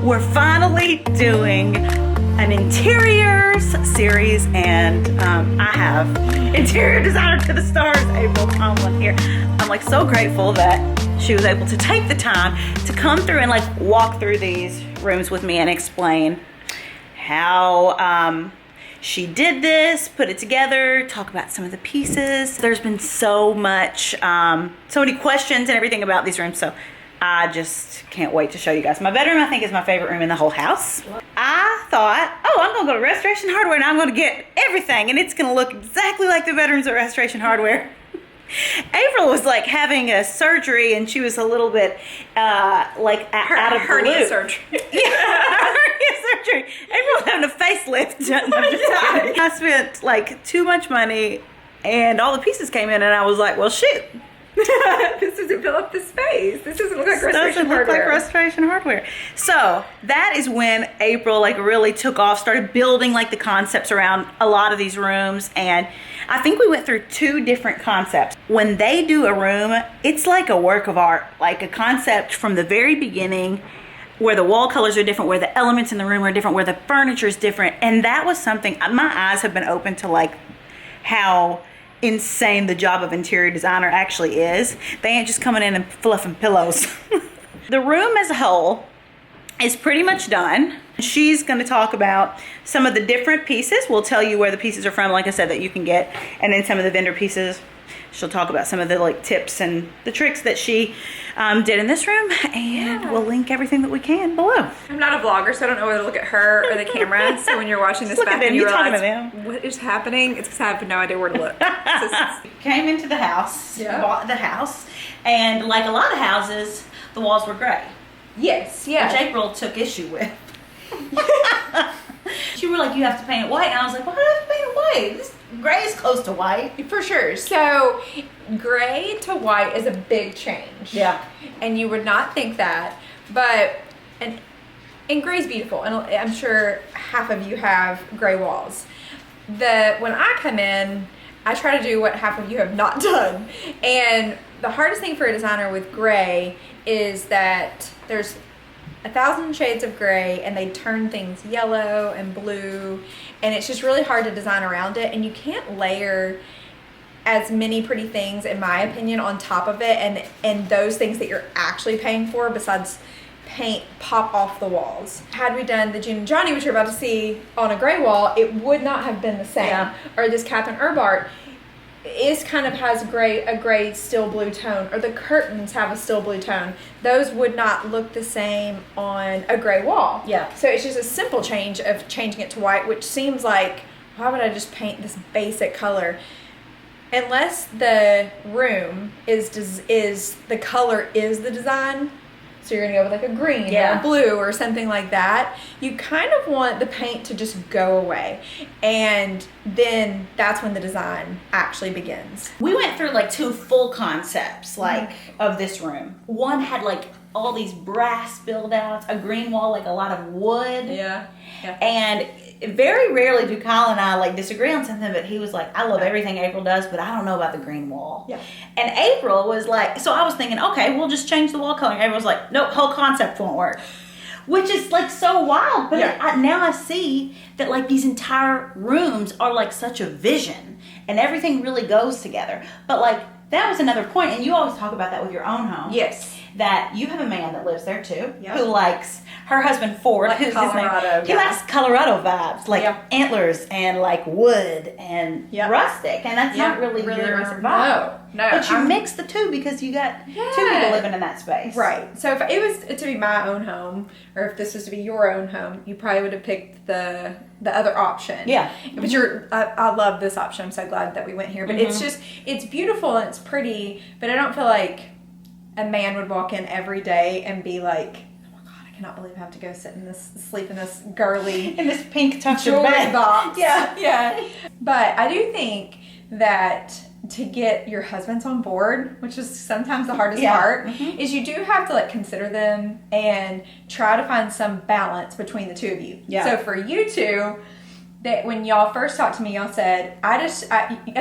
we're finally doing an interiors series, and I have interior designer to the stars, April Tomlin here. I'm like so grateful that she was able to take the time to come through and like walk through these rooms with me and explain how she did this, put it together, talk about some of the pieces. There's been so much, so many questions and everything about these rooms, so I just can't wait to show you guys. My bedroom, I think, is my favorite room in the whole house. I thought, oh, I'm gonna go to Restoration Hardware and I'm gonna get everything, and it's gonna look exactly like the bedrooms at Restoration Hardware. April was like having a surgery, and she was a little bit out of the loop. Surgery. Yeah, hernia surgery. April was having a facelift. I spent like too much money, and all the pieces came in, and I was like, well, shoot. This doesn't fill up the space. This doesn't look like Restoration Hardware. Doesn't look like Restoration Hardware. So that is when April like really took off, started building like the concepts around a lot of these rooms, and I think we went through 2 different concepts. When they do a room, it's like a work of art, like a concept from the very beginning, where the wall colors are different, where the elements in the room are different, where the furniture is different, and that was something my eyes have been open to, like how insane the job of interior designer actually is. They ain't just coming in and fluffing pillows. The room as a whole is pretty much done. She's going to talk about some of the different pieces. We'll tell you where the pieces are from, like I said, that you can get, and then some of the vendor pieces. She'll talk about some of the like tips and the tricks that she did in this room, and we'll link everything that we can below. I'm not a vlogger, so I don't know whether to look at her or the camera. So when you're watching this back and you realize what is happening, it's because I have no idea where to look. Came into the house, bought the house, and like a lot of houses, the walls were gray. Yes, yeah. Which April took issue with. She was like, you have to paint it white, and I was like, why do I have to paint it white? This gray is close to white. For sure. So gray to white is a big change. Yeah. And you would not think that, but and gray's beautiful, and I'm sure half of you have gray walls. When I come in, I try to do what half of you have not done. And the hardest thing for a designer with gray is that there's 1,000 shades of gray, and they turn things yellow and blue, and it's just really hard to design around it, and you can't layer as many pretty things, in my opinion, on top of it, and those things that you're actually paying for besides paint pop off the walls. Had we done the June and Johnny, which you're about to see on a gray wall, it would not have been the same. Yeah. Or this Catherine Erbart has a gray steel blue tone, or the curtains have a steel blue tone. Those would not look the same on a gray wall. Yeah. So it's just a simple change of changing it to white, which seems like, why would I just paint this basic color? Unless the room is the color is the design. So you're gonna go with like a green or a blue or something like that. You kind of want the paint to just go away, and then that's when the design actually begins. We went through like 2 full concepts of this room. One had like all these brass build outs, a green wall, like a lot of wood. Yeah. And very rarely do Kyle and I like disagree on something, but he was like, I love everything April does, but I don't know about the green wall. Yeah. And April was like, so I was thinking, okay, we'll just change the wall color. April was like, nope, whole concept won't work. Which is like so wild, but now I see that like these entire rooms are like such a vision, and everything really goes together. But like that was another point, and you always talk about that with your own home. Yes. That you have a man that lives there too, who likes her husband Ford, who's Colorado, his name. He likes Colorado vibes, like antlers and like wood and rustic, and that's not really your vibe. No. But you mix the two because you got 2 people living in that space. Right. So if it was to be my own home, or if this was to be your own home, you probably would have picked the other option. Yeah. But I love this option. I'm so glad that we went here. But it's beautiful and it's pretty, but I don't feel like a man would walk in every day and be like, oh my God, I cannot believe I have to go sleep in this girly in this pink tucked jewelry bed box. Yeah. But I do think that to get your husbands on board, which is sometimes the hardest part, is you do have to like consider them and try to find some balance between the 2 of you. Yeah. So for you two, that when y'all first talked to me, y'all said, I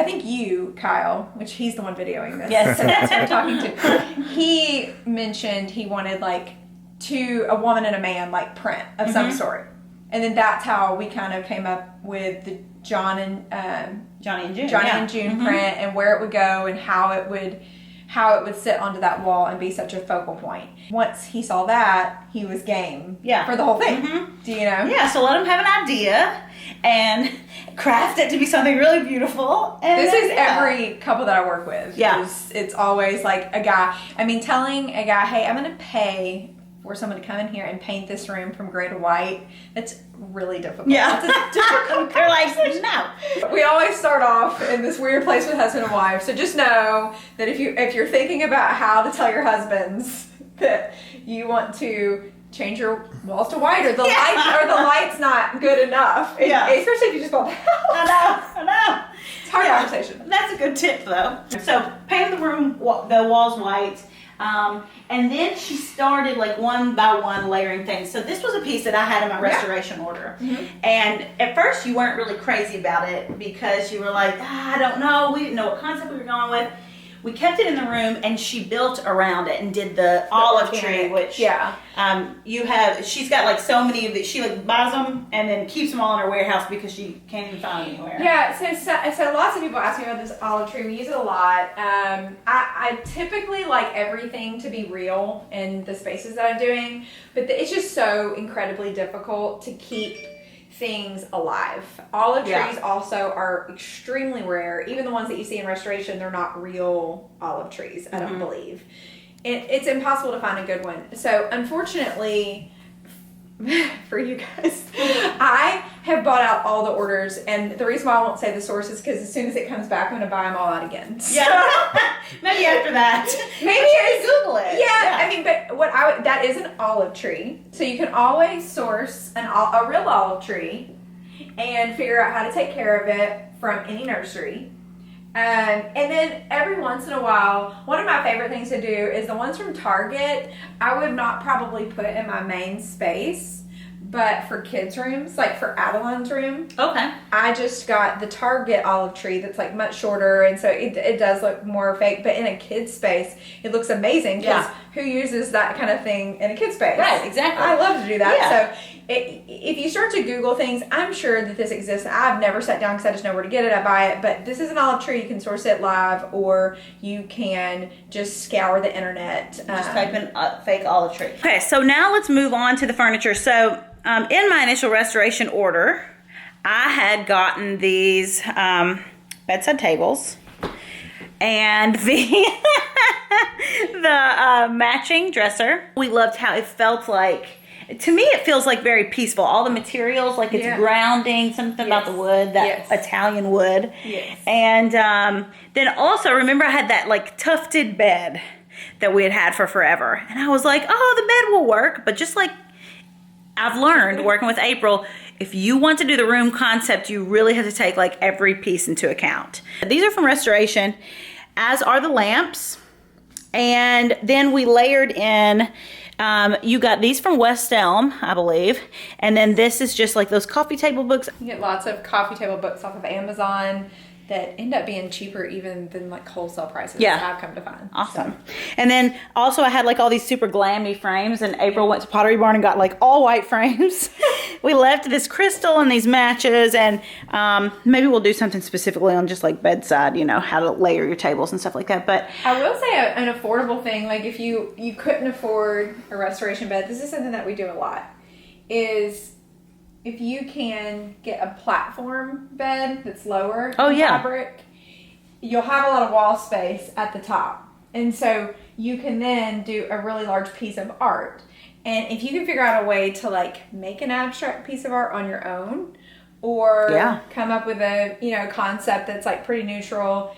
think you, Kyle, which he's the one videoing this. Yes. So that's who I'm talking to. He mentioned he wanted like to a woman and a man like print of some sort. And then that's how we kind of came up with the Johnny and June print, and where it would go and how it would sit onto that wall and be such a focal point. Once he saw that, he was game for the whole thing. Do you know? Yeah, so let him have an idea and craft it to be something really beautiful. And this is every couple that I work with. Yeah. It's always like a guy. I mean, telling a guy, hey, I'm going to pay for someone to come in here and paint this room from gray to white, that's really difficult. Yeah. They're like, no. We always start off in this weird place with husband and wife. So just know that if you're thinking about how to tell your husbands that you want to change your walls to white, or the light's not good enough. Especially if you just bought the house. I know. It's hard conversation. That's a good tip though. So paint the walls white. And then she started like one by one layering things. So this was a piece that I had in my restoration order. And at first you weren't really crazy about it because you were like, I don't know. We didn't know what concept we were going with. We kept it in the room and she built around it and did the olive tree, which she's got like so many of these. She like buys them and then keeps them all in her warehouse because she can't even find them anywhere. Yeah, so lots of people ask me about this olive tree. We use it a lot. I typically like everything to be real in the spaces that I'm doing, but it's just so incredibly difficult to keep things alive. Olive trees also are extremely rare. Even the ones that you see in restoration, they're not real olive trees, I don't believe. It's impossible to find a good one. So unfortunately for you guys, I have bought out all the orders, and the reason why I won't say the source is because as soon as it comes back, I'm going to buy them all out again. So, Maybe after that. Maybe Google it. Yeah, I mean, but that is an olive tree, so you can always source a real olive tree and figure out how to take care of it from any nursery. And then every once in a while, one of my favorite things to do is the ones from Target. I would not probably put in my main space, but for kids' rooms, like for Adeline's room, I just got the Target olive tree that's like much shorter, and so it does look more fake, but in a kid's space, it looks amazing because who uses that kind of thing in a kid's space? Right, exactly. I love to do that. So if you start to Google things, I'm sure that this exists. I've never sat down because I just know where to get it. I buy it, but this is an olive tree. You can source it live, or you can just scour the internet. Just type in fake olive tree. Okay, so now let's move on to the furniture. So in my initial restoration order, I had gotten these bedside tables and the matching dresser. We loved how it felt like. To me, it feels like very peaceful. All the materials, like it's grounding, something about the wood, that Italian wood. And then also, remember I had that like tufted bed that we had had for forever. And I was like, oh, the bed will work. But just like I've learned working with April, if you want to do the room concept, you really have to take like every piece into account. These are from restoration, as are the lamps. And then we layered in, you got these from West Elm, I believe. And then this is just like those coffee table books. You get lots of coffee table books off of Amazon that end up being cheaper even than like wholesale prices. I've come to find. Awesome. And then also I had like all these super glammy frames, and April went to Pottery Barn and got like all white frames. We left this crystal and these matches, and maybe we'll do something specifically on just like bedside, you know, how to layer your tables and stuff like that. But I will say an affordable thing, like if you couldn't afford a restoration bed, this is something that we do a lot, is if you can get a platform bed that's lower in fabric, you'll have a lot of wall space at the top. And so you can then do a really large piece of art. And if you can figure out a way to like make an abstract piece of art on your own, or come up with a, you know, concept that's like pretty neutral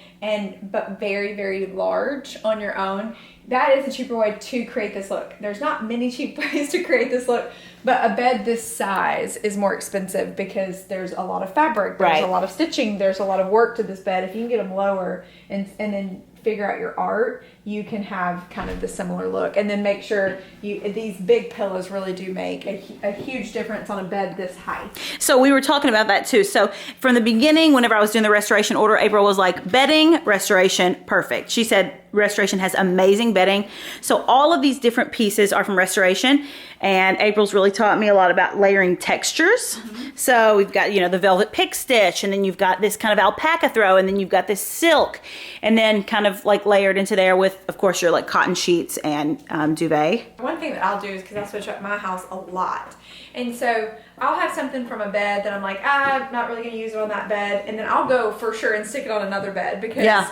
but very, very large on your own, that is a cheaper way to create this look. There's not many cheap ways to create this look, but a bed this size is more expensive because there's a lot of fabric, there's a lot of stitching, there's a lot of work to this bed. If you can get them lower and then figure out your art, you can have kind of the similar look. And then make sure these big pillows really do make a huge difference on a bed this height. So we were talking about that too. So from the beginning, whenever I was doing the restoration order, April was like, bedding, restoration, perfect. She said, Restoration has amazing bedding. So all of these different pieces are from Restoration, and April's really taught me a lot about layering textures. So we've got, the velvet pick stitch, and then you've got this kind of alpaca throw, and then you've got this silk, and then kind of like layered into there with, of course, your like cotton sheets and duvet. One thing that I'll do is, because I switch up my house a lot, and so I'll have something from a bed that I'm like, I'm not really going to use it on that bed, and then I'll go for sure and stick it on another bed, because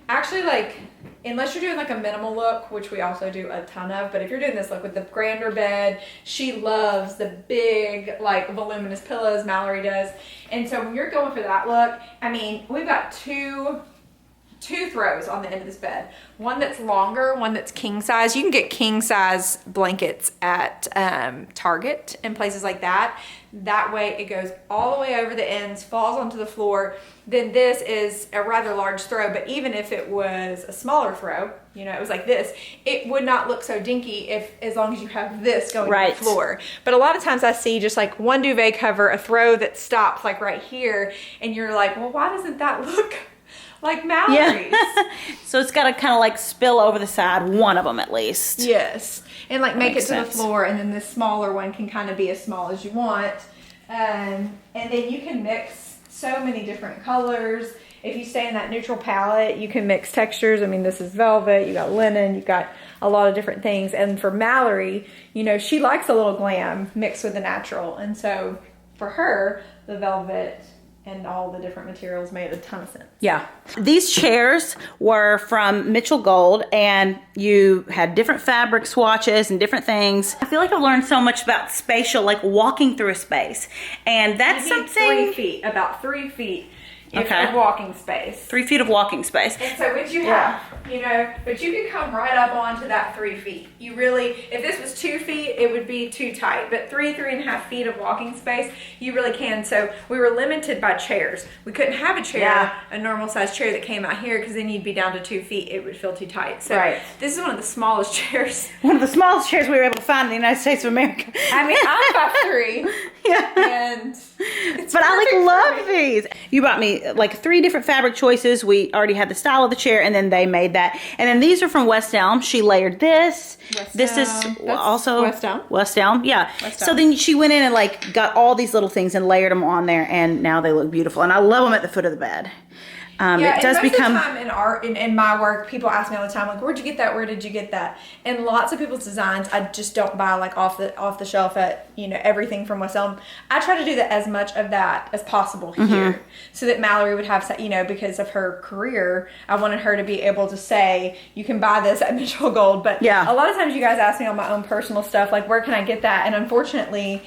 actually, like, unless you're doing like a minimal look, which we also do a ton of, but if you're doing this look with the grander bed, she loves the big, like, voluminous pillows, Mallory does. And so when you're going for that look, I mean, we've got two throws on the end of this bed. One that's longer, one that's king size. You can get king size blankets at Target and places like that. That way it goes all the way over the ends, falls onto the floor. Then this is a rather large throw, but even if it was a smaller throw, it was like this, it would not look so dinky as long as you have this going to the floor. But a lot of times I see just like one duvet cover, a throw that stops like right here, and you're like, well, why doesn't that look like Mallory's? So it's got to kind of like spill over the side, one of them at least. Yes. And like make it to the floor, and then this smaller one can kind of be as small as you want. And then you can mix so many different colors. If you stay in that neutral palette, you can mix textures. I mean, this is velvet, you got linen, you got a lot of different things. And for Mallory, she likes a little glam mixed with the natural. And so for her, the velvet and all the different materials made a ton of sense. Yeah. These chairs were from Mitchell Gold, and you had different fabric swatches and different things. I feel like I've learned so much about spatial, like walking through a space. And that's something... 3 feet, about 3 feet. Of walking space. 3 feet of walking space. And so what you have, but you can come right up onto that 3 feet. You really, if this was 2 feet, it would be too tight. But 3.5 feet of walking space, you really can. So we were limited by chairs. We couldn't have a chair, a normal size chair that came out here, because then you'd be down to 2 feet. It would feel too tight. So this is one of the smallest chairs. One of the smallest chairs we were able to find in the United States of America. I mean, I'm 5'3". And but I like love these. You bought me like 3 different fabric choices. We already had the style of the chair, and then they made that. And then these are from West Elm. She layered this. This is also West Elm. West Elm, yeah. So then she went in and like got all these little things and layered them on there, and now they look beautiful. And I love them at the foot of the bed. It does become of the time in art in my work, people ask me all the time, like, where'd you get that? Where did you get that? And lots of people's designs, I just don't buy like off the shelf at everything from West Elm. I try to do that as much of that as possible here, so that Mallory would have, because of her career, I wanted her to be able to say, you can buy this at Mitchell Gold. But a lot of times you guys ask me on my own personal stuff, like, where can I get that? And unfortunately,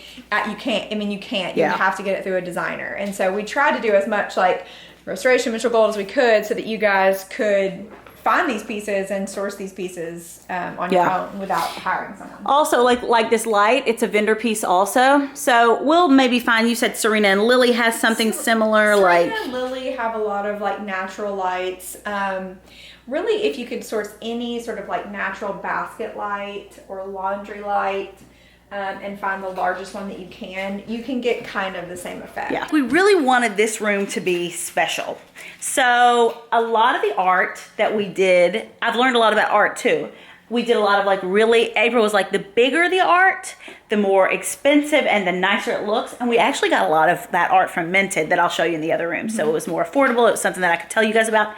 you can't. I mean, you can't. You have to get it through a designer. And so we try to do as much like Restoration, Mitchell Gold as we could, so that you guys could find these pieces and source these pieces on your own without hiring someone. Also, like this light, it's a vendor piece also. So we'll maybe find, you said Serena and Lily has something similar. Serena and Lily have a lot of like natural lights. Really, if you could source any sort of like natural basket light or laundry light, and find the largest one that you can get kind of the same effect. Yeah. We really wanted this room to be special. So a lot of the art that we did, I've learned a lot about art too. We did a lot of like really, April was like, the bigger the art, the more expensive and the nicer it looks. And we actually got a lot of that art from Minted that I'll show you in the other room. So it was more affordable. It was something that I could tell you guys about.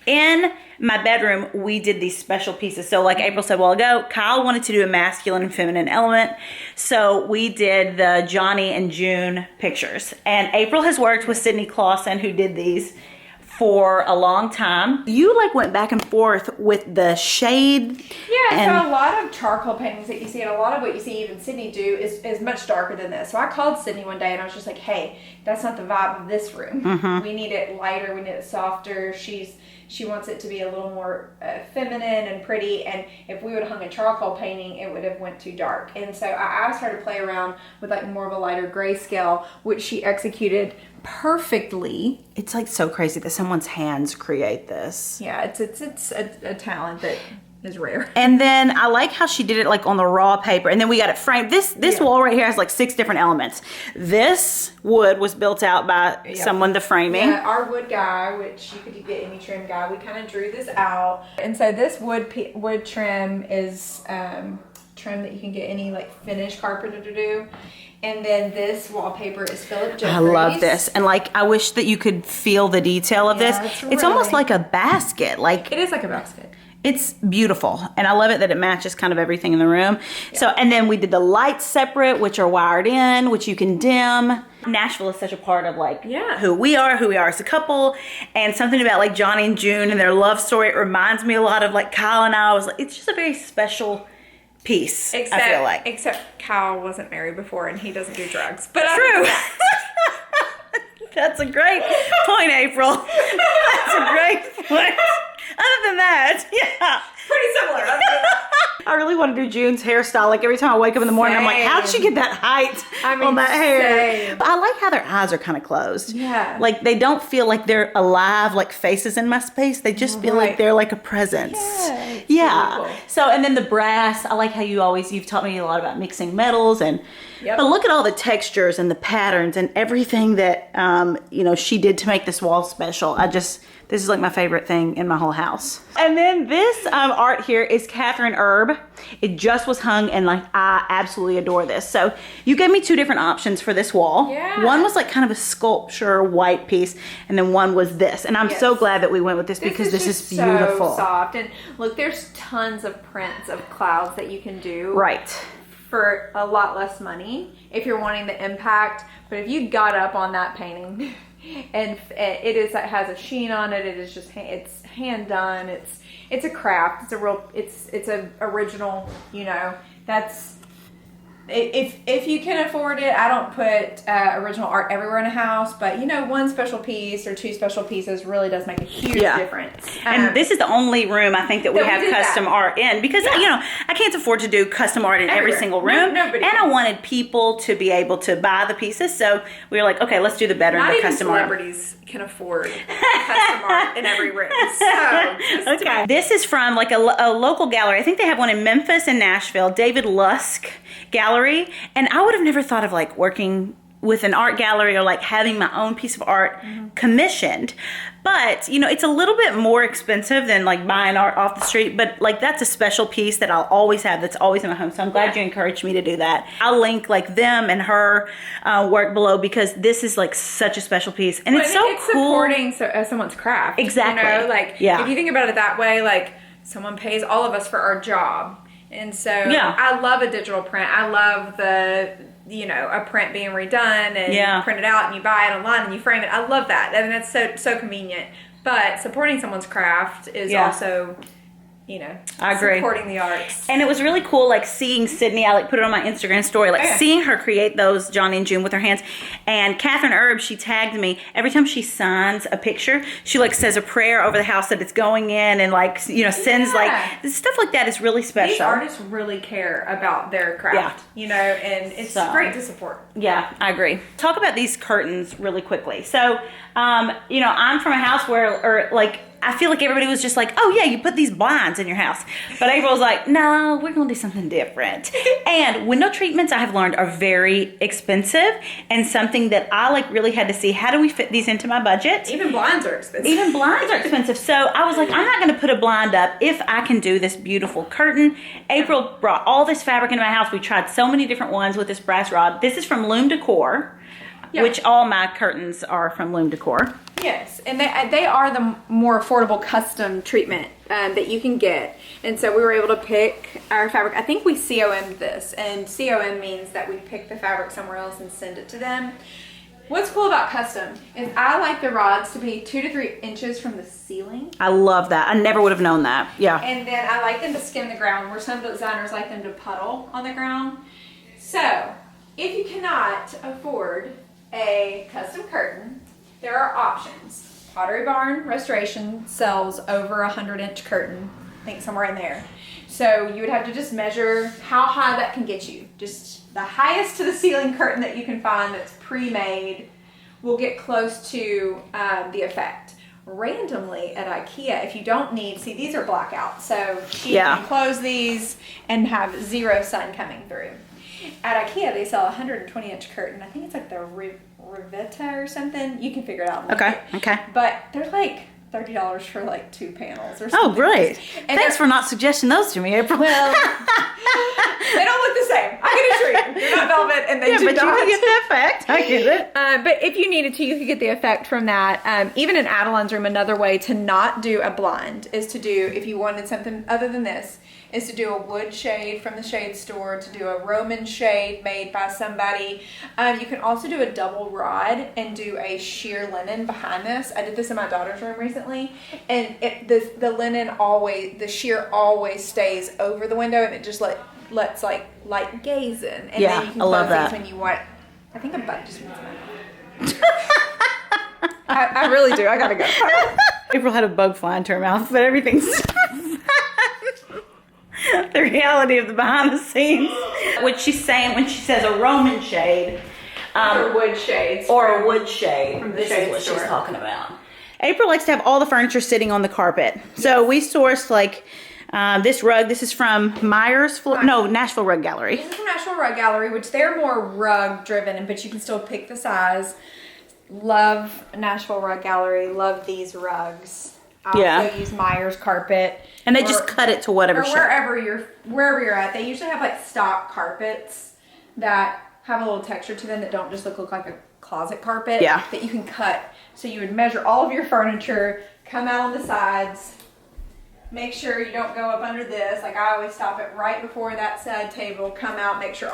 In my bedroom, we did these special pieces. So like April said a while ago, Kyle wanted to do a masculine and feminine element. So we did the Johnny and June pictures. And April has worked with Sydney Clausen, who did these for a long time. You like went back and forth with the shade. Yeah, so a lot of charcoal paintings that you see, and a lot of what you see even Sydney do is much darker than this. So I called Sydney one day and I was just like, hey, that's not the vibe of this room. We need it lighter, we need it softer. She wants it to be a little more feminine and pretty, and if we would have hung a charcoal painting, it would have went too dark. And so I asked her to play around with like more of a lighter grayscale, which she executed perfectly. It's like so crazy that someone's hands create this. Yeah, it's a talent that is rare. And then I like how she did it like on the raw paper, and then we got it framed. This wall right here has like 6 different elements. This wood was built out by someone, the framing. Yeah, our wood guy, which you could get any trim guy, we kind of drew this out. And so this wood trim is trim that you can get any like finished carpenter to do. And then this wallpaper is Philip Jeffries. I love this. And like, I wish that you could feel the detail of this. It's almost like a basket. Like, it is like a basket. It's beautiful, and I love it that it matches kind of everything in the room. Yeah. So, and then we did the lights separate, which are wired in, which you can dim. Nashville is such a part of like who we are as a couple, and something about like Johnny and June and their love story. It reminds me a lot of like Kyle and I. It's just a very special piece. I feel like, except Kyle wasn't married before, and he doesn't do drugs. But true. That's a great point, April. That's a great point. Other than that, yeah. Pretty similar. I really want to do June's hairstyle. Like every time I wake up in the morning, I'm like, how'd she get that height on that hair? But I like how their eyes are kind of closed. Yeah. Like they don't feel like they're alive, like faces in my space. They just feel like they're like a presence. Yeah. Really cool. So, and then the brass, I like how you've taught me a lot about mixing metals and, but look at all the textures and the patterns and everything that, she did to make this wall special. This is like my favorite thing in my whole house. And then this art here is Catherine Erb. It just was hung, and like I absolutely adore this. So you gave me 2 different options for this wall. Yeah. One was like kind of a sculpture white piece, and then one was this. And I'm so glad that we went with this because this is beautiful. So soft. And look, there's tons of prints of clouds that you can do. Right. For a lot less money if you're wanting the impact. But if you got up on that painting and it has a sheen on it, it's hand done, it's a craft, it's a original, that's if you can afford it. I don't put original art everywhere in a house, but one special piece or 2 special pieces really does make a huge difference. And this is the only room I think that we have custom art in, because I can't afford to do custom art in every single room. Nobody and I wanted people to be able to buy the pieces, so we were like, okay, let's do the better and the custom art. Not even celebrities can afford custom art in every room. So okay, this is from like a local gallery. I think they have one in Memphis and Nashville, David Lusk Gallery. And I would have never thought of like working with an art gallery or like having my own piece of art commissioned. But, it's a little bit more expensive than like buying art off the street. But like that's a special piece that I'll always have, that's always in my home. So I'm glad you encouraged me to do that. I'll link like them and her work below, because this is like such a special piece. And it's so cool. Supporting someone's craft. Exactly. If you think about it that way, like someone pays all of us for our job. And so I love a digital print. I love a print being redone and printed out and you buy it online and you frame it. I love that. I mean, that's so convenient. But supporting someone's craft is also, I agree. Supporting the arts. And it was really cool, like seeing Sydney, I like put it on my Instagram story, like seeing her create those Johnny and June with her hands. And Catherine Erb, she tagged me. Every time she signs a picture, she like says a prayer over the house that it's going in, and like, sends like, stuff like that is really special. These artists really care about their craft, and it's great to support. Yeah, I agree. Talk about these curtains really quickly. So, I'm from a house where, I feel like everybody was just like, oh yeah, you put these blinds in your house. But April was like, no, we're going to do something different. And window treatments, I have learned, are very expensive, and something that I really had to see, how do we fit these into my budget? Even blinds are expensive. So I was like, I'm not going to put a blind up if I can do this beautiful curtain. April brought all this fabric into my house. We tried so many different ones with this brass rod. This is from Loom Decor. Which all my curtains are from Loom Decor. Yes, and they are the more affordable custom treatment that you can get. And so we were able to pick our fabric. I think we COM'd this, and COM means that we pick the fabric somewhere else and send it to them. What's cool about custom is I like the rods to be 2 to 3 inches from the ceiling. I love that. I never would have known that. Yeah. And then I like them to skim the ground, where some designers like them to puddle on the ground. So if you cannot afford a custom curtain, there are options. Pottery Barn Restoration sells over 100-inch curtain, I think somewhere in there. So you would have to just measure how high that can get you. Just the highest to the ceiling curtain that you can find that's pre-made will get close to the effect. randomly at IKEA, if you don't need, see, these are blackout, so you Yeah. can close these and have zero sun coming through. At IKEA, they sell a 120-inch curtain. I think it's like the Rivetta or something. You can figure it out. Okay. Okay. But they're like $30 for like 2 panels or Oh, something. great. And Thanks for not suggesting those to me, April. well, they don't look the same. I can assure you. They're not velvet, and they yeah, do but not. you can get the effect. I get it. But if you needed to, you could get the effect from that. Even in Adeline's room, another way to not do a blind is to do, if you wanted something other than this, is to do a wood shade from the shade store, to do a Roman shade made by somebody. You can also do a double rod and do a sheer linen behind this. I did this in my daughter's room recently, and the linen always, the sheer always stays over the window, and it just lets like light gaze in. And Yeah, then you can I love close these that. when you want. I think a bug just went in my mouth. I really do. I gotta go. April had a bug fly into her mouth, but everything's the reality of the behind the scenes. What she's saying when she says a Roman shade, Or wood shades. or a wood shade. From the This shade is what store. she's talking about. April likes to have all the furniture sitting on the carpet. So we sourced like this rug. This is from Nashville Rug Gallery. This is from Nashville Rug Gallery, which they're more rug driven, but you can still pick the size. Love Nashville Rug Gallery. Love these rugs. I also use Myers carpet. And they just cut it to whatever or shape. wherever you're at. They usually have like stock carpets that have a little texture to them that don't just look like a closet carpet. Yeah. That you can cut. So you would measure all of your furniture, come out on the sides, make sure you don't go up under this. Like I always stop it right before that side table, come out, make sure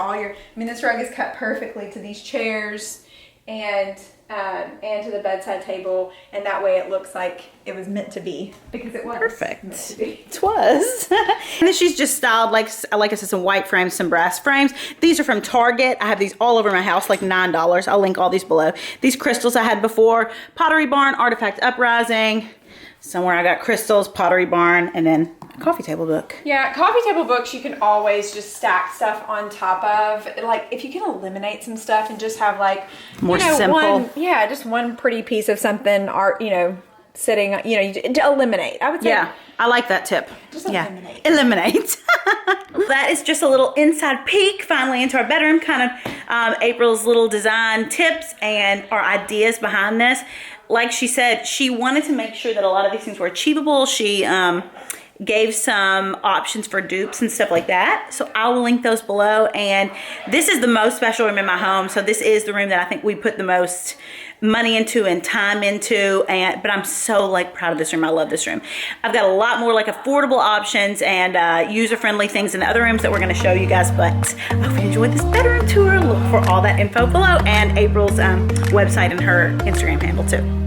this rug is cut perfectly to these chairs and to the bedside table, and that way it looks like it was meant to be, because it was Perfect. meant to be. It was. And then she's just styled like I said, some white frames, some brass frames. These are from Target. I have these all over my house, like $9. I'll link all these below. These crystals I had before, Pottery Barn, Artifact Uprising. Somewhere I got crystals, Pottery Barn, and then a coffee table book. Yeah, coffee table books you can always just stack stuff on top of. Like if you can eliminate some stuff and just have like More simple. just one pretty piece of something art, sitting, to eliminate. I would say. Yeah, I like that tip. Just eliminate. Eliminate. That is just a little inside peek finally into our bedroom, kind of April's little design tips and our ideas behind this. Like she said, she wanted to make sure that a lot of these things were achievable. She gave some options for dupes and stuff like that. So I will link those below. And this is the most special room in my home. So this is the room that I think we put the most money into and time into, but I'm so proud of this room. I love this room. I've got a lot more affordable options and user-friendly things in the other rooms that we're going to show you guys, but I hope you enjoyed this bedroom tour. Look for all that info below and April's website and her Instagram handle too.